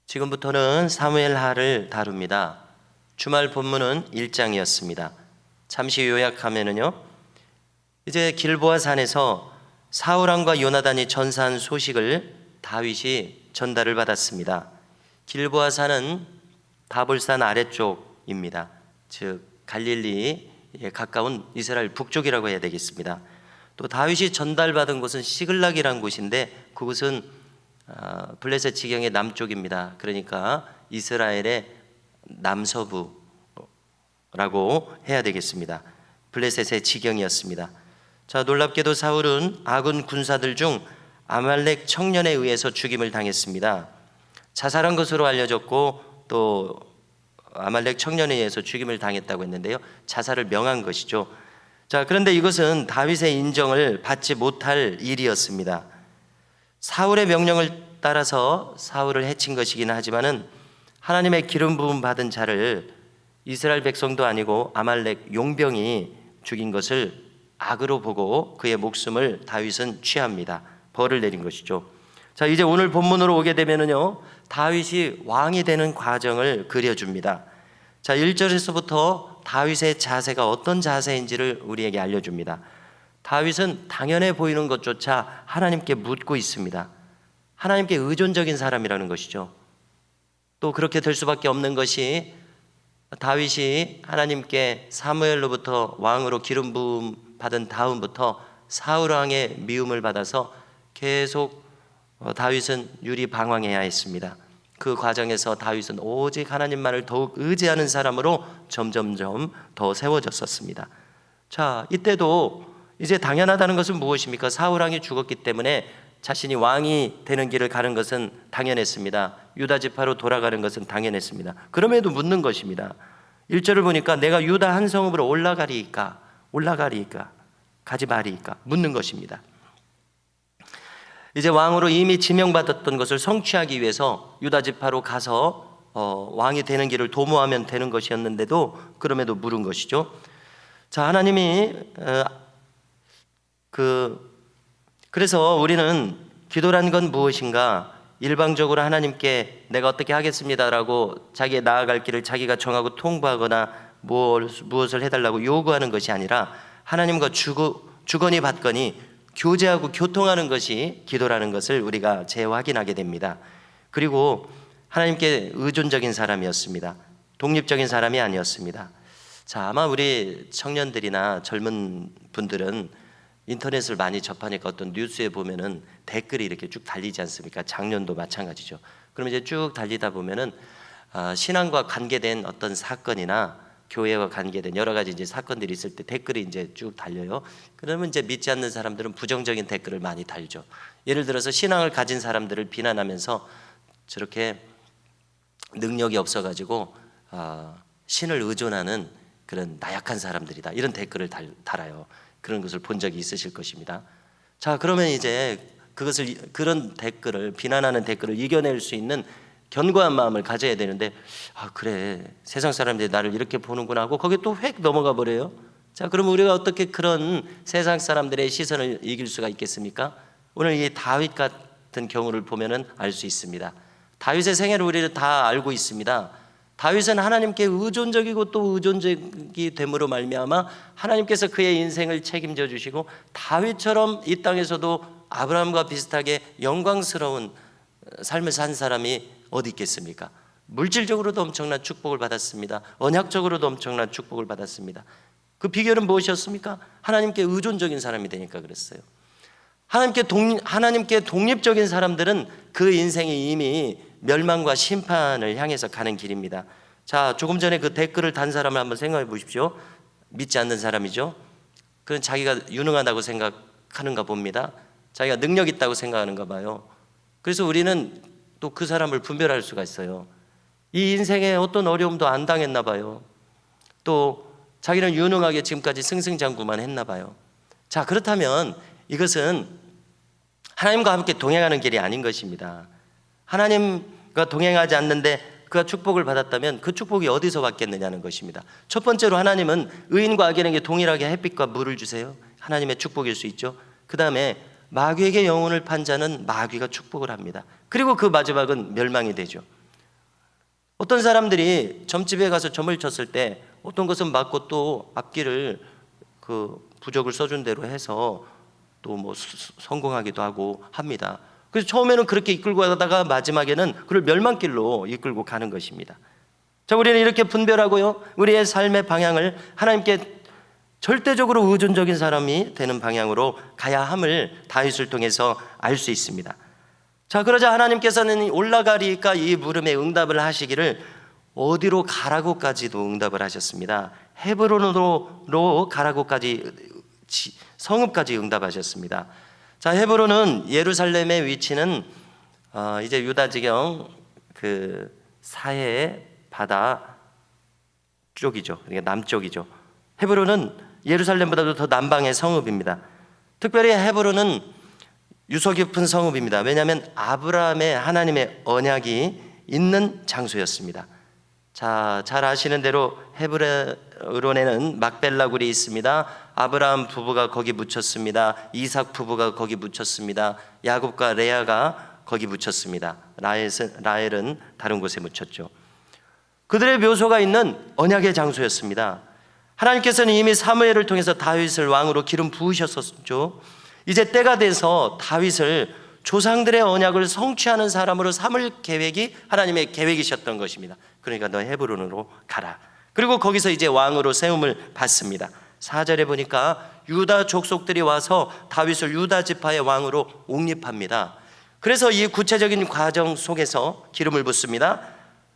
지금부터는 사무엘하를 다룹니다. 주말 본문은 1장이었습니다. 잠시 요약하면요, 이제 길보아 산에서 사울왕과 요나단이 전사한 소식을 다윗이 전달을 받았습니다. 길보아 산은 다볼산 아래쪽입니다. 즉 갈릴리에 가까운 이스라엘 북쪽이라고 해야 되겠습니다. 또 다윗이 전달받은 곳은 시글락이라는 곳인데 그곳은 블레셋 지경의 남쪽입니다. 그러니까 이스라엘의 남서부라고 해야 되겠습니다. 블레셋의 지경이었습니다. 자, 놀랍게도 사울은 아군 군사들 중 아말렉 청년에 의해서 죽임을 당했습니다. 자살한 것으로 알려졌고 또 아말렉 청년에 의해서 죽임을 당했다고 했는데요, 자살을 명한 것이죠. 자, 그런데 이것은 다윗의 인정을 받지 못할 일이었습니다. 사울의 명령을 따라서 사울을 해친 것이긴 하지만은 하나님의 기름 부음 받은 자를 이스라엘 백성도 아니고 아말렉 용병이 죽인 것을 악으로 보고 그의 목숨을 다윗은 취합니다. 벌을 내린 것이죠. 자, 이제 오늘 본문으로 오게 되면은요, 다윗이 왕이 되는 과정을 그려줍니다. 자, 1절에서부터 다윗의 자세가 어떤 자세인지를 우리에게 알려줍니다. 다윗은 당연해 보이는 것조차 하나님께 묻고 있습니다. 하나님께 의존적인 사람이라는 것이죠. 또 그렇게 될 수밖에 없는 것이 다윗이 하나님께 사무엘로부터 왕으로 기름 부음 받은 다음부터 사울 왕의 미움을 받아서 계속 다윗은 유리방황해야 했습니다. 그 과정에서 다윗은 오직 하나님만을 더욱 의지하는 사람으로 점점점 더 세워졌었습니다. 자, 이때도 이제 당연하다는 것은 무엇입니까? 사울 왕이 죽었기 때문에 자신이 왕이 되는 길을 가는 것은 당연했습니다. 유다 지파로 돌아가는 것은 당연했습니다. 그럼에도 묻는 것입니다. 1절을 보니까 내가 유다 한 성읍으로 올라가리이까 가지 마리이까 묻는 것입니다. 이제 왕으로 이미 지명받았던 것을 성취하기 위해서 유다 지파로 가서 왕이 되는 길을 도모하면 되는 것이었는데도 그럼에도 물은 것이죠. 자, 하나님이 그래서 우리는 기도란 건 무엇인가? 일방적으로 하나님께 내가 어떻게 하겠습니다라고 자기의 나아갈 길을 자기가 정하고 통보하거나 무엇을 해달라고 요구하는 것이 아니라 하나님과 주거니 받거니 교제하고 교통하는 것이 기도라는 것을 우리가 재확인하게 됩니다. 그리고 하나님께 의존적인 사람이었습니다. 독립적인 사람이 아니었습니다. 자, 아마 우리 청년들이나 젊은 분들은 인터넷을 많이 접하니까 어떤 뉴스에 보면은 댓글이 이렇게 쭉 달리지 않습니까? 작년도 마찬가지죠. 그럼 이제 쭉 달리다 보면은 신앙과 관계된 어떤 사건이나 교회와 관계된 여러 가지 이제 사건들이 있을 때 댓글이 이제 쭉 달려요. 그러면 이제 믿지 않는 사람들은 부정적인 댓글을 많이 달죠. 예를 들어서 신앙을 가진 사람들을 비난하면서 저렇게 능력이 없어가지고 신을 의존하는 그런 나약한 사람들이다, 이런 댓글을 달아요. 그런 것을 본 적이 있으실 것입니다. 자, 그러면 이제 그런 댓글을, 비난하는 댓글을 이겨낼 수 있는 견고한 마음을 가져야 되는데, 그래, 세상 사람들이 나를 이렇게 보는구나 하고 거기에 또 획 넘어가 버려요. 자, 그럼 우리가 어떻게 그런 세상 사람들의 시선을 이길 수가 있겠습니까? 오늘 이 다윗 같은 경우를 보면은 알 수 있습니다. 다윗의 생애를 우리는 다 알고 있습니다. 다윗은 하나님께 의존적이고 또 의존적이 됨으로 말미암아 하나님께서 그의 인생을 책임져 주시고 다윗처럼 이 땅에서도 아브라함과 비슷하게 영광스러운 삶을 산 사람이 어디 있겠습니까? 물질적으로도 엄청난 축복을 받았습니다. 언약적으로도 엄청난 축복을 받았습니다. 그 비결은 무엇이었습니까? 하나님께 의존적인 사람이 되니까 그랬어요. 하나님께 독립적인 사람들은 그 인생이 이미 멸망과 심판을 향해서 가는 길입니다. 자, 조금 전에 그 댓글을 단 사람을 한번 생각해 보십시오. 믿지 않는 사람이죠. 그건 자기가 유능하다고 생각하는가 봅니다. 자기가 능력 있다고 생각하는가 봐요. 그래서 우리는 또 그 사람을 분별할 수가 있어요. 이 인생에 어떤 어려움도 안 당했나 봐요. 또 자기는 유능하게 지금까지 승승장구만 했나 봐요. 자, 그렇다면 이것은 하나님과 함께 동행하는 길이 아닌 것입니다. 하나님과 동행하지 않는데 그가 축복을 받았다면 그 축복이 어디서 받겠느냐는 것입니다. 첫 번째로 하나님은 의인과 악인에게 동일하게 햇빛과 물을 주세요. 하나님의 축복일 수 있죠. 그 다음에 마귀에게 영혼을 판 자는 마귀가 축복을 합니다. 그리고 그 마지막은 멸망이 되죠. 어떤 사람들이 점집에 가서 점을 쳤을 때 어떤 것은 맞고 또 앞길을 그 부적을 써준 대로 해서 또 뭐 성공하기도 하고 합니다. 그래서 처음에는 그렇게 이끌고 가다가 마지막에는 그를 멸망길로 이끌고 가는 것입니다. 자, 우리는 이렇게 분별하고요, 우리의 삶의 방향을 하나님께 절대적으로 의존적인 사람이 되는 방향으로 가야 함을 다윗을 통해서 알 수 있습니다. 자, 그러자 하나님께서는 올라가리까 이 물음에 응답을 하시기를 어디로 가라고까지도 응답을 하셨습니다. 헤브론으로 가라고까지, 성읍까지 응답하셨습니다. 자, 헤브론은 예루살렘의 위치는 이제 유다 지경 그 사해 바다 쪽이죠. 그러니까 남쪽이죠. 헤브론은 예루살렘보다도 더 남방의 성읍입니다. 특별히 헤브론은 유서 깊은 성읍입니다. 왜냐하면 아브라함의 하나님의 언약이 있는 장소였습니다. 자, 잘 아시는 대로 헤브론에는 막벨라 굴이 있습니다. 아브라함 부부가 거기 묻혔습니다. 이삭 부부가 거기 묻혔습니다. 야곱과 레아가 거기 묻혔습니다. 라헬은 다른 곳에 묻혔죠. 그들의 묘소가 있는 언약의 장소였습니다. 하나님께서는 이미 사무엘을 통해서 다윗을 왕으로 기름 부으셨었죠. 이제 때가 돼서 다윗을 조상들의 언약을 성취하는 사람으로 삼을 계획이 하나님의 계획이셨던 것입니다. 그러니까 너 헤브론으로 가라. 그리고 거기서 이제 왕으로 세움을 받습니다. 4절에 보니까 유다 족속들이 와서 다윗을 유다 지파의 왕으로 옹립합니다. 그래서 이 구체적인 과정 속에서 기름을 붓습니다.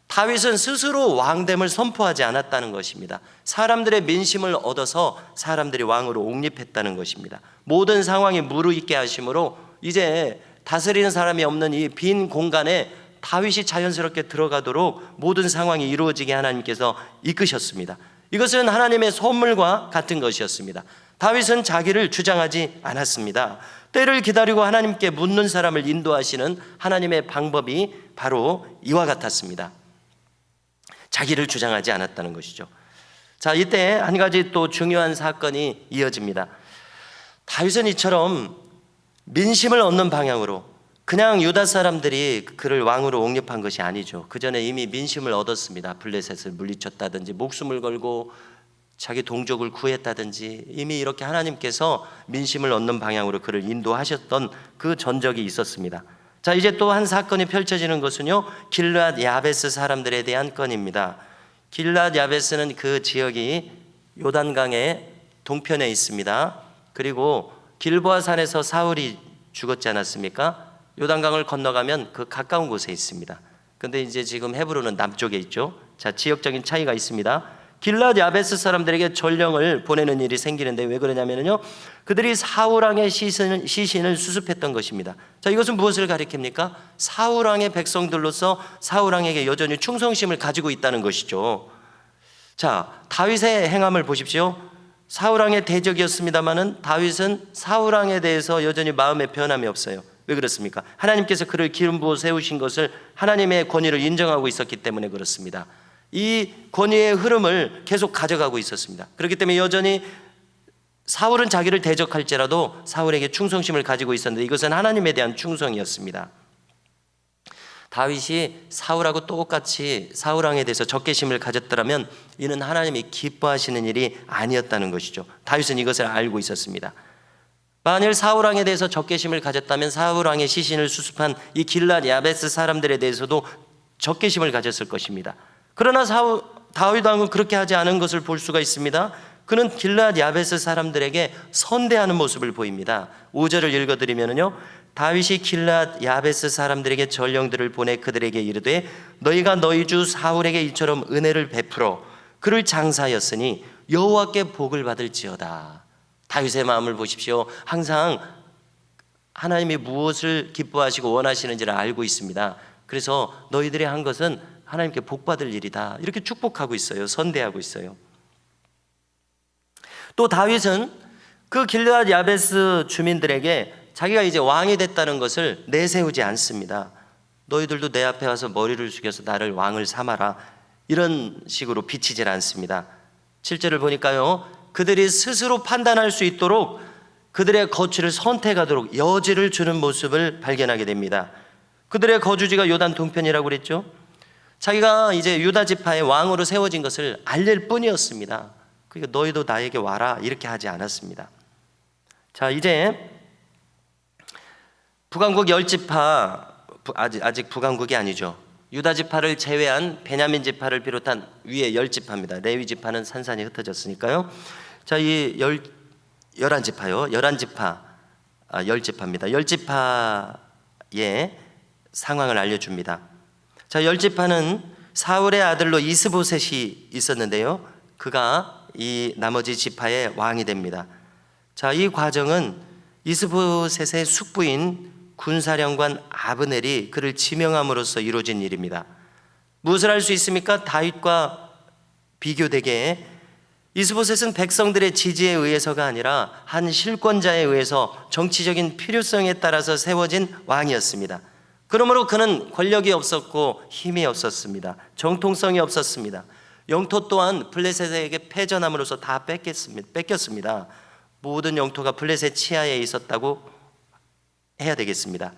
다윗은 스스로 왕됨을 선포하지 않았다는 것입니다. 사람들의 민심을 얻어서 사람들이 왕으로 옹립했다는 것입니다. 모든 상황이 무르익게 하심으로 이제 다스리는 사람이 없는 이 빈 공간에 다윗이 자연스럽게 들어가도록 모든 상황이 이루어지게 하나님께서 이끄셨습니다. 이것은 하나님의 선물과 같은 것이었습니다. 다윗은 자기를 주장하지 않았습니다. 때를 기다리고 하나님께 묻는 사람을 인도하시는 하나님의 방법이 바로 이와 같았습니다. 자기를 주장하지 않았다는 것이죠. 자, 이때 한 가지 또 중요한 사건이 이어집니다. 다윗은 이처럼 민심을 얻는 방향으로 그냥 유다 사람들이 그를 왕으로 옹립한 것이 아니죠. 그 전에 이미 민심을 얻었습니다. 블레셋을 물리쳤다든지 목숨을 걸고 자기 동족을 구했다든지 이미 이렇게 하나님께서 민심을 얻는 방향으로 그를 인도하셨던 그 전적이 있었습니다. 자, 이제 또 한 사건이 펼쳐지는 것은요, 길르앗 야베스 사람들에 대한 건입니다. 길르앗 야베스는 그 지역이 요단강의 동편에 있습니다. 그리고 길보아 산에서 사울이 죽었지 않았습니까? 요단강을 건너가면 그 가까운 곳에 있습니다. 근데 이제 지금 헤브론은 남쪽에 있죠. 자, 지역적인 차이가 있습니다. 길르앗 야베스 사람들에게 전령을 보내는 일이 생기는데 왜 그러냐면요, 그들이 사울왕의 시신을 수습했던 것입니다. 자, 이것은 무엇을 가리킵니까? 사울왕의 백성들로서 사울왕에게 여전히 충성심을 가지고 있다는 것이죠. 자, 다윗의 행함을 보십시오. 사울왕의 대적이었습니다마는 다윗은 사울왕에 대해서 여전히 마음의 변함이 없어요. 왜 그렇습니까? 하나님께서 그를 기름 부어 세우신 것을 하나님의 권위를 인정하고 있었기 때문에 그렇습니다. 이 권위의 흐름을 계속 가져가고 있었습니다. 그렇기 때문에 여전히 사울은 자기를 대적할지라도 사울에게 충성심을 가지고 있었는데 이것은 하나님에 대한 충성이었습니다. 다윗이 사울하고 똑같이 사울왕에 대해서 적개심을 가졌더라면 이는 하나님이 기뻐하시는 일이 아니었다는 것이죠. 다윗은 이것을 알고 있었습니다. 만일 사울왕에 대해서 적개심을 가졌다면 사울왕의 시신을 수습한 이 길르앗 야베스 사람들에 대해서도 적개심을 가졌을 것입니다. 그러나 다윗 왕은 그렇게 하지 않은 것을 볼 수가 있습니다. 그는 길르앗 야베스 사람들에게 선대하는 모습을 보입니다. 5절을 읽어드리면요, 다윗이 길르앗 야베스 사람들에게 전령들을 보내 그들에게 이르되 너희가 너희 주 사울에게 이처럼 은혜를 베풀어 그를 장사하였으니 여호와께 복을 받을지어다. 다윗의 마음을 보십시오. 항상 하나님이 무엇을 기뻐하시고 원하시는지를 알고 있습니다. 그래서 너희들이 한 것은 하나님께 복 받을 일이다, 이렇게 축복하고 있어요. 선대하고 있어요. 또 다윗은 그 길르앗 야베스 주민들에게 자기가 이제 왕이 됐다는 것을 내세우지 않습니다. 너희들도 내 앞에 와서 머리를 숙여서 나를 왕을 삼아라, 이런 식으로 비치질 않습니다. 7절을 보니까요, 그들이 스스로 판단할 수 있도록 그들의 거취를 선택하도록 여지를 주는 모습을 발견하게 됩니다. 그들의 거주지가 요단 동편이라고 그랬죠. 자기가 이제 유다 지파의 왕으로 세워진 것을 알릴 뿐이었습니다. 그러니까 너희도 나에게 와라 이렇게 하지 않았습니다. 자, 이제 북왕국 10지파, 아직 북왕국이 아니죠. 유다 지파를 제외한 베냐민 지파를 비롯한 위에 10지파입니다. 레위 지파는 산산이 흩어졌으니까요. 자, 이 11지파요. 11지파, 10지파입니다. 10지파의 상황을 알려줍니다. 자, 10지파는 사울의 아들로 이스보셋이 있었는데요. 그가 이 나머지 지파의 왕이 됩니다. 자, 이 과정은 이스보셋의 숙부인 군사령관 아브넬이 그를 지명함으로써 이루어진 일입니다. 무엇을 할 수 있습니까? 다윗과 비교되게 이스보셋은 백성들의 지지에 의해서가 아니라 한 실권자에 의해서 정치적인 필요성에 따라서 세워진 왕이었습니다. 그러므로 그는 권력이 없었고 힘이 없었습니다. 정통성이 없었습니다. 영토 또한 블레셋에게 패전함으로써 다 뺏겼습니다. 모든 영토가 블레셋 치하에 있었다고 해야 되겠습니다.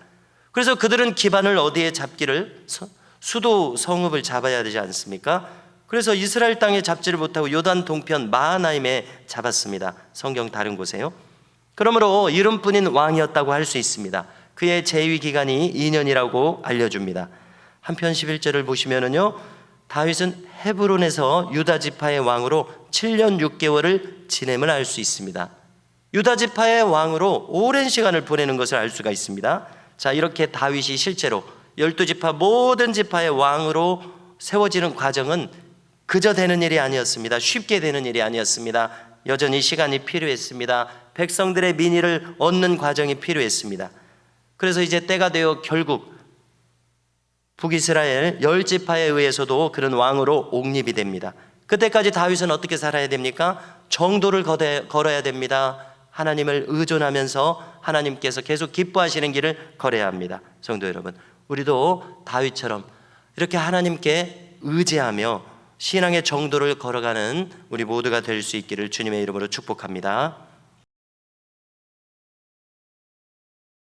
그래서 그들은 기반을 어디에 잡기를, 수도 성읍을 잡아야 되지 않습니까? 그래서 이스라엘 땅에 잡지를 못하고 요단 동편 마하나임에 잡았습니다. 성경 다른 곳에요. 그러므로 이름뿐인 왕이었다고 할 수 있습니다. 그의 재위 기간이 2년이라고 알려줍니다. 한편 11절을 보시면은요, 다윗은 헤브론에서 유다 지파의 왕으로 7년 6개월을 지냄을 알 수 있습니다. 유다 지파의 왕으로 오랜 시간을 보내는 것을 알 수가 있습니다. 자, 이렇게 다윗이 실제로 12지파 모든 지파의 왕으로 세워지는 과정은 그저 되는 일이 아니었습니다. 쉽게 되는 일이 아니었습니다. 여전히 시간이 필요했습니다. 백성들의 민의를 얻는 과정이 필요했습니다. 그래서 이제 때가 되어 결국 북이스라엘 10지파에 의해서도 그런 왕으로 옹립이 됩니다. 그때까지 다윗은 어떻게 살아야 됩니까? 정도를 걸어야 됩니다. 하나님을 의존하면서 하나님께서 계속 기뻐하시는 길을 걸어야 합니다. 성도 여러분, 우리도 다윗처럼 이렇게 하나님께 의지하며 신앙의 정도를 걸어가는 우리 모두가 될 수 있기를 주님의 이름으로 축복합니다.